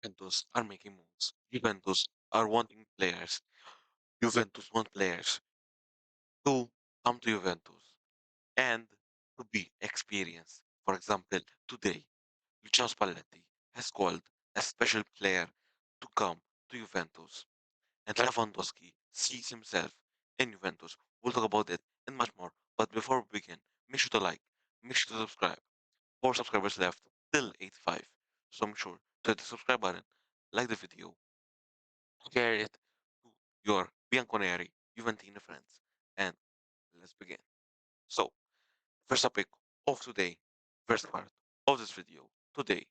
Juventus are making moves. Juventus are wanting players. Juventus want players to come to Juventus and to be experienced. For example, today, Luciano Spalletti has called a special player to come to Juventus, and Lewandowski sees himself in Juventus. We'll talk about it and much more. But before we begin, make sure to like, make sure to subscribe. 4 subscribers left till 85. So make sure to hit the subscribe button, like the video, share it to your Bianconeri Juventino friends, and let's begin. So, first topic of today, first part of this video. Today,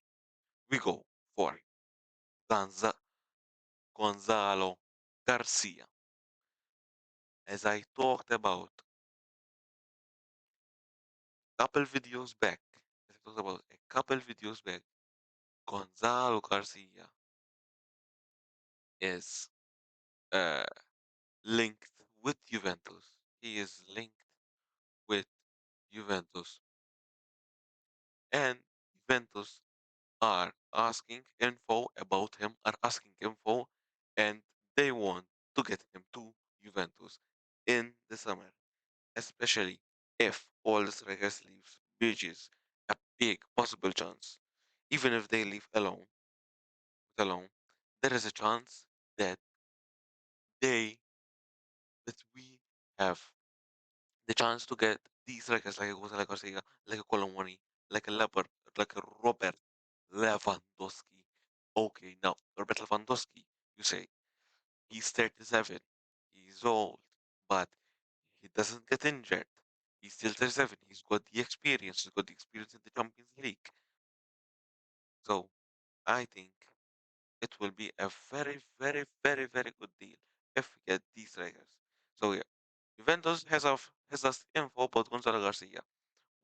we go for Ganza Gonzalo Garcia. As I talked about couple videos back, as I talked about a couple videos back, Gonzalo Garcia is uh, linked with Juventus. He is linked with Juventus, and Juventus are asking info about him, are asking info, and they want to get him to Juventus in the summer, especially if all the strikers leaves, which is a big possible chance. Even if they leave alone, there is a chance that they we have the chance to get these strikers like a Gonzalo Garcia, like a Colomoni, like a Leopard, like a Robert Lewandowski. Okay, now Robert Lewandowski, you say he's 37, he's old, but he doesn't get injured. He's still 37. He's got the experience. He's got the experience in the Champions League. So I think it will be a very, very, very, very good deal if we get these strikers. So yeah, Juventus has us info about Gonzalo Garcia,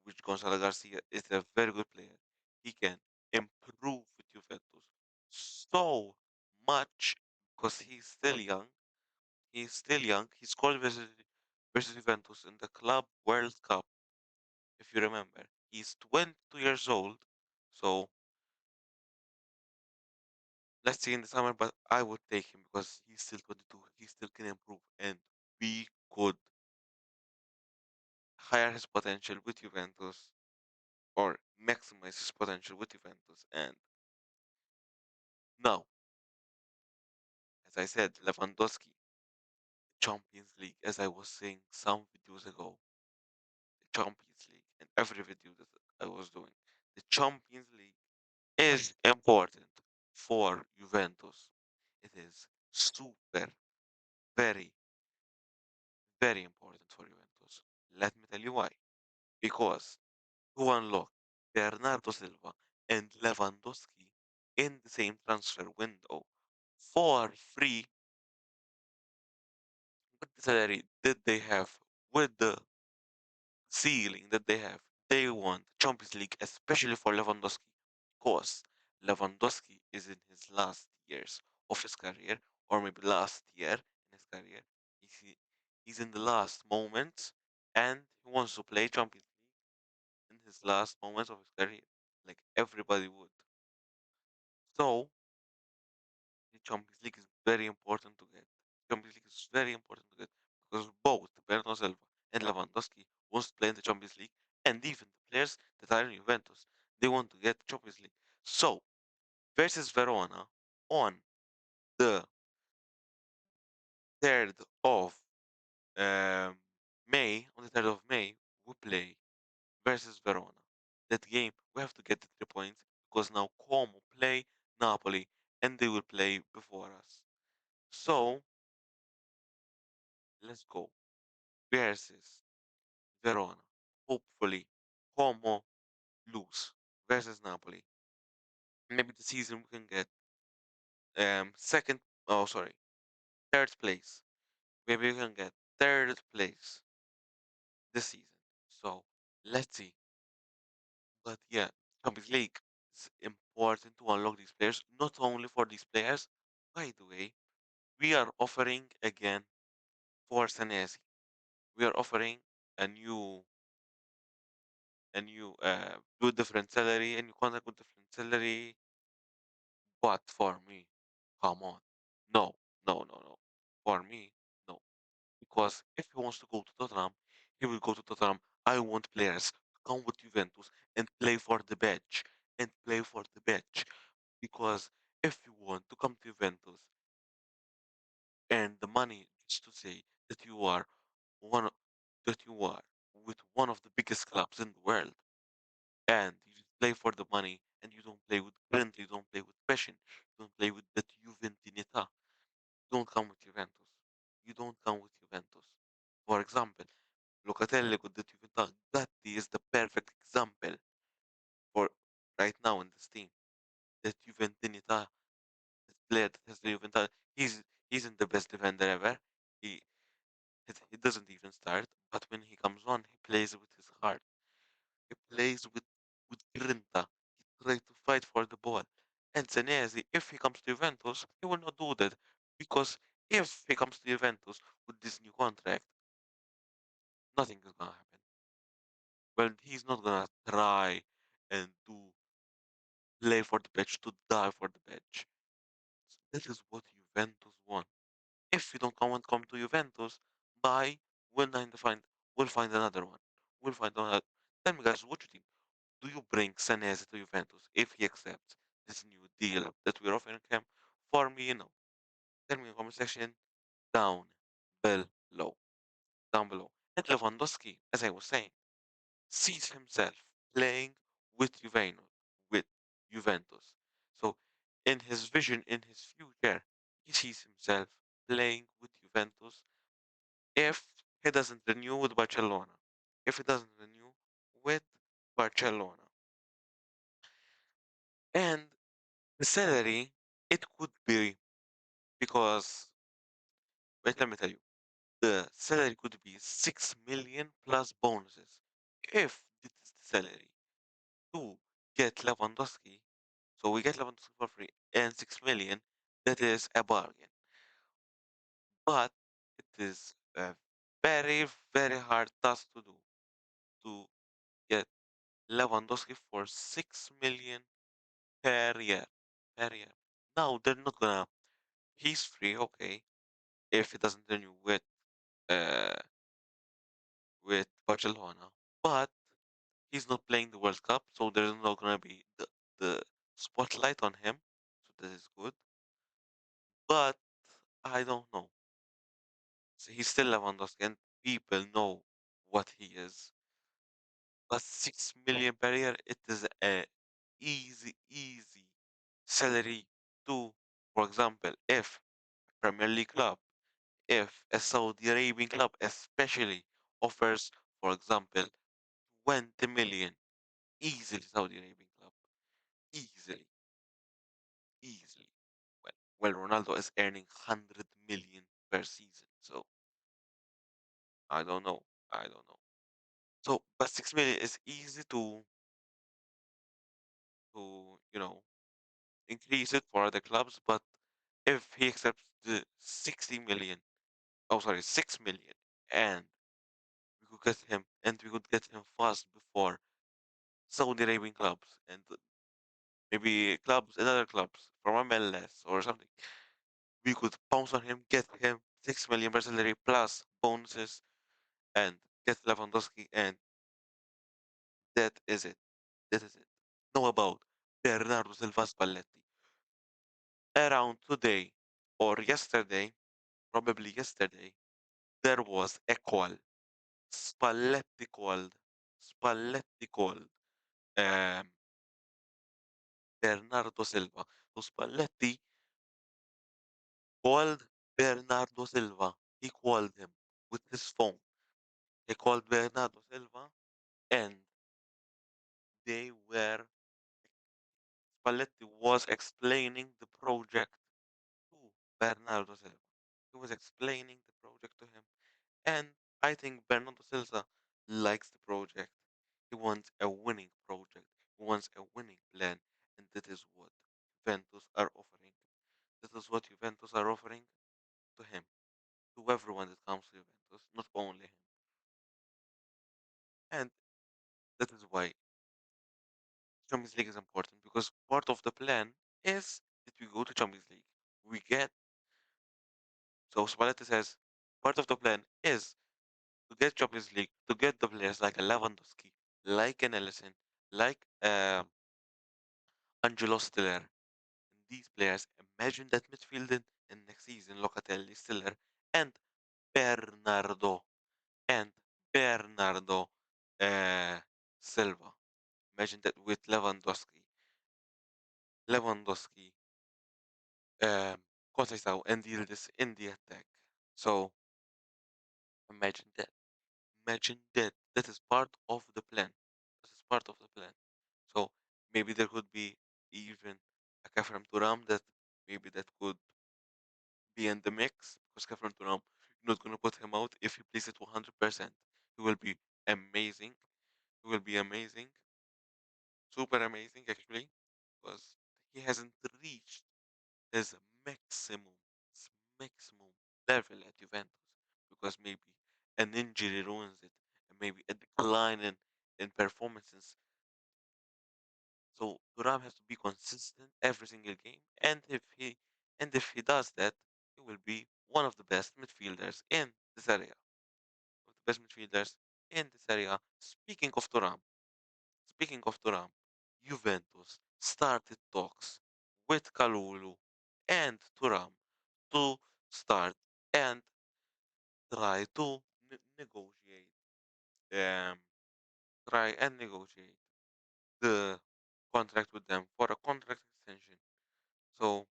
which Gonzalo Garcia is a very good player. He can improve with Juventus so much because he's still young. He's still young. He scored versus Juventus in the Club World Cup, if you remember. He's 22 years old. So let's see in the summer, but I would take him because he's still 22. He still can improve, and we could hire his potential with Juventus or maximize his potential with Juventus. And now, as I said, Lewandowski, Champions League, as I was saying some videos ago, the Champions League, and every video that I was doing, the Champions League is important for Juventus. It is super, very, very important for Juventus. Let me tell you why. Because to unlock Bernardo Silva and Lewandowski in the same transfer window for free with the salary that they have, with the ceiling that they have, they want Champions League, especially for Lewandowski. Because Lewandowski is in his last years of his career, or maybe last year in his career. He's, he's in the last moments and he wants to play Champions League in his last moments of his career, like everybody would. So the Champions League is very important to get. Champions League is very important to get because both Bernardo Silva and Lewandowski wants to play in the Champions League, and even the players that are in Juventus, they want to get Champions League. So versus Verona on the 3rd of um, May, we play versus Verona. That game, we have to get the 3 points because now Como play Napoli and they will play before us. So let's go versus Verona. Hopefully, Como lose versus Napoli. Maybe the season we can get second. Oh, sorry, third place. Maybe we can get third place this season. So let's see. But yeah, Champions League is important to unlock these players. Not only for these players. By the way, we are offering again for Senesi. We are offering a new a new with different salary, and you contract with different salary, But for me, come on. No, no, no, no. For me, no. Because if he wants to go to Tottenham, he will go to Tottenham. I want players to come with Juventus and play for the bench and play for the bench. Because if you want to come to Juventus and the money just to say that you are one of- that you are with one of the biggest clubs in the world and you just play for the money and you don't play with grit, you don't play with passion, you don't play with that Juventinità. You don't come with Juventus. You don't come with Juventus. For example, Locatelli قدام Juventus. Gatti is the perfect example for right now in this team. That Juventinità, this player that has the Juventus, he's isn't the best defender ever. He he doesn't even start, but when he comes on, he plays with his heart. He plays with grinta. He tries to fight for the ball. And Senesi, if he comes to Juventus, he will not do that because if he comes to Juventus with this new contract, nothing is gonna happen. Well, he's not gonna try and do play for the pitch to die for the pitch. So that is what Juventus want. If you don't come to Juventus, bye. We'll find another one. We'll find another. Tell me, guys, what you think? Do you bring Senesi to Juventus if he accepts this new deal that we're offering him? For me, no. Tell me in the comment section down below. Down below. And Lewandowski, as I was saying, sees himself playing with with Juventus. So in his vision, in his future, he sees himself playing with Juventus if he doesn't renew with Barcelona. If he doesn't renew with Barcelona. And the salary, it could be because, wait, let me tell you, the salary could be 6 million plus bonuses. If this is the salary to get Lewandowski, so we get Lewandowski for free and 6 million, that is a bargain. But it is a very, very hard task to do to get Lewandowski for 6 million per year. Per year. Now they're not gonna. He's free, okay, if he doesn't renew uh with Barcelona, but he's not playing the World Cup, so there's not gonna be the spotlight on him. So that is good. But I don't know. So he's still Lewandowski, and people know what he is. But 6 million per year, it is a easy salary to, for example, if Premier League club, if a Saudi Arabian club especially offers, for example, 20 million, easily Saudi Arabian club, easily, easily. Well, Ronaldo is earning 100 million per season, so I don't know. I don't know. So, but 6 million is easy to increase it for other clubs. But if he accepts the 60 million, oh sorry, 6 million, and we could get him fast before Saudi Arabian clubs and maybe clubs, another clubs from MLS or something. We could pounce on him, get him 6 million per salary plus bonuses, and get Lewandowski, and that is it. That is it. Know about Bernardo Silva Spalletti. Around today or yesterday, probably yesterday, there was a call. Spalletti called. Spalletti called um, Bernardo Silva. So Spalletti called Bernardo Silva. He called him with his phone. He called Bernardo Silva, and they were Spalletti was explaining the project to Bernardo Silva. He was explaining the project to him, and I think Bernardo Silva likes the project. He wants a winning project. He wants a winning plan, and that is what Juventus are offering. This is what Juventus are offering to him, to everyone that comes to Juventus, not only him. And that is why Champions League is important because part of the plan is that we go to Champions League. We get so Spalletti says part of the plan is to get Champions League, to get the players like a Lewandowski, like an Ellison, like Angelo Stiller. These players, imagine that midfield in next season, Locatelli, Stiller, and Bernardo, and Bernardo uh, Silva. Imagine that with Lewandowski, um, Conceição, and Yildiz in the attack. So imagine that. Imagine that. That is part of the plan. This is part of the plan. So maybe there could be even a Kafram Turam that maybe that could be in the mix because Kafram Turam, you're not gonna put him out if he plays it 100%. He will be amazing. He will be amazing, super amazing actually, because he hasn't reached his maximum, his maximum level at Juventus because maybe an injury ruins it, and maybe a decline in performances. So Thuram has to be consistent every single game, and if he does that, he will be one of the best midfielders in this area. One of the best midfielders in this area. Speaking of Thuram, Juventus started talks with Kalulu and Thuram to start and try to negotiate, um, try and negotiate the contract with them for a contract extension. So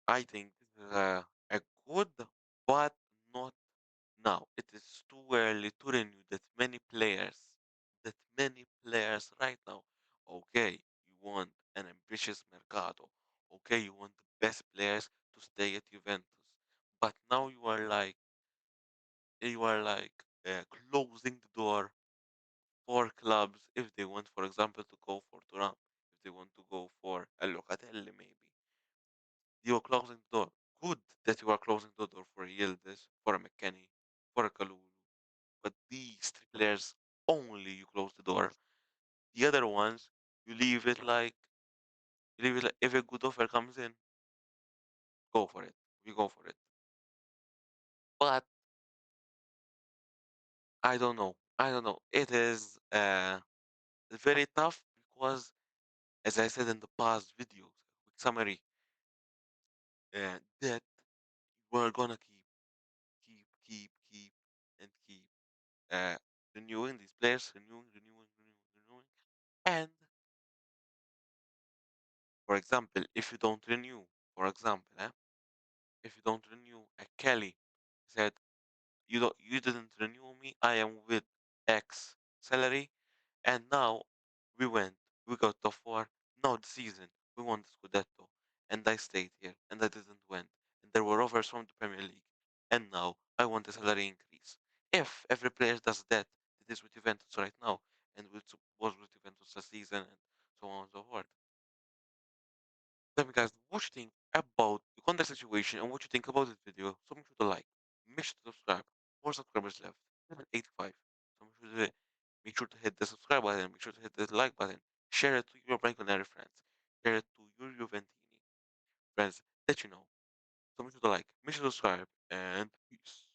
I think this is a good, but not now. It is too early to renew that many players. That many players right now. Okay, you want an ambitious Mercado. Okay, you want the best players to stay at Juventus. But now you are like closing the door for clubs if they want, for example, to go for Turam, if they want to go for a Locatelli maybe. You are closing the door. Good that you are closing the door for a Yildiz, for a McKennie, for a Kalulu. But these three players only you close the door. The other ones you leave it like if a good offer comes in, go for it. We go for it. But I don't know. I don't know. It is very tough because as I said in the past videos, quick summary, that we're gonna keep and keep uh, renewing these players, renewing. And for example, if you don't renew, for example, if you don't renew a Kelly said you didn't renew me, I am with X salary, and now we went, we got top four. Now the season we won the Scudetto, and I stayed here, and I didn't win, and there were offers from the Premier League, and now I want a salary increase. If every player does that, it is with Juventus right now, and was with Juventus last season, and so on and so forth. Tell me, guys, what you think about the contact situation and what you think about this video. So make sure to like, make sure to subscribe. More subscribers left, 785. So make sure to hit the subscribe button, make sure to hit the like button, share it to your Branconary friends, share it to your Juventini friends that you know. So make sure to like, make sure to subscribe, and peace.